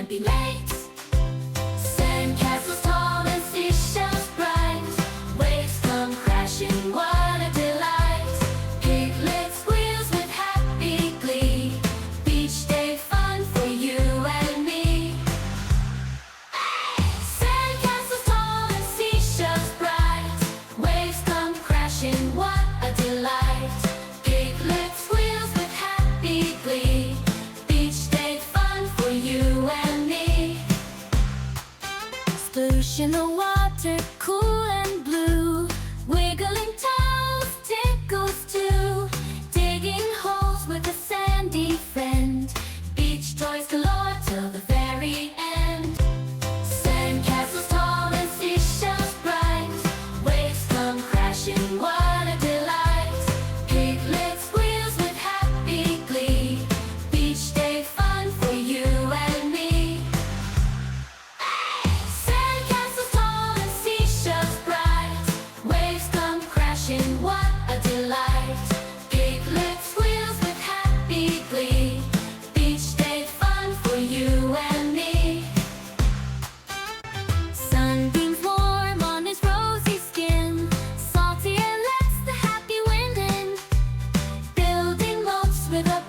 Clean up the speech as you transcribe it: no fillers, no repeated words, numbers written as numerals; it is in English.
be made. Sandcastles tall and seashells bright, waves come crashing, what a delight. Piglet squeals with happy glee, beach day fun for you and me. Sandcastles tall and seashells bright, waves come crashing, what a delight. Piglet squeals with happy glee, beach day fun for you and me. Sploosh in the water, cool and blue, wiggling toes, tickles too, digging holes with a sandy friend, beach toys galore till the very end. Sandcastles tall and seashells bright, waves come crashing, what a delight. Piglet squeals with happy glee, beach day fun for you and me. Sandcastles tall and seashells bright, waves come crashing, what a delight. Piglet squeals with happy glee, beach day fun for you and me. Sunbeams warm on his rosy skin, salty air lets the happy wind in, building moats with a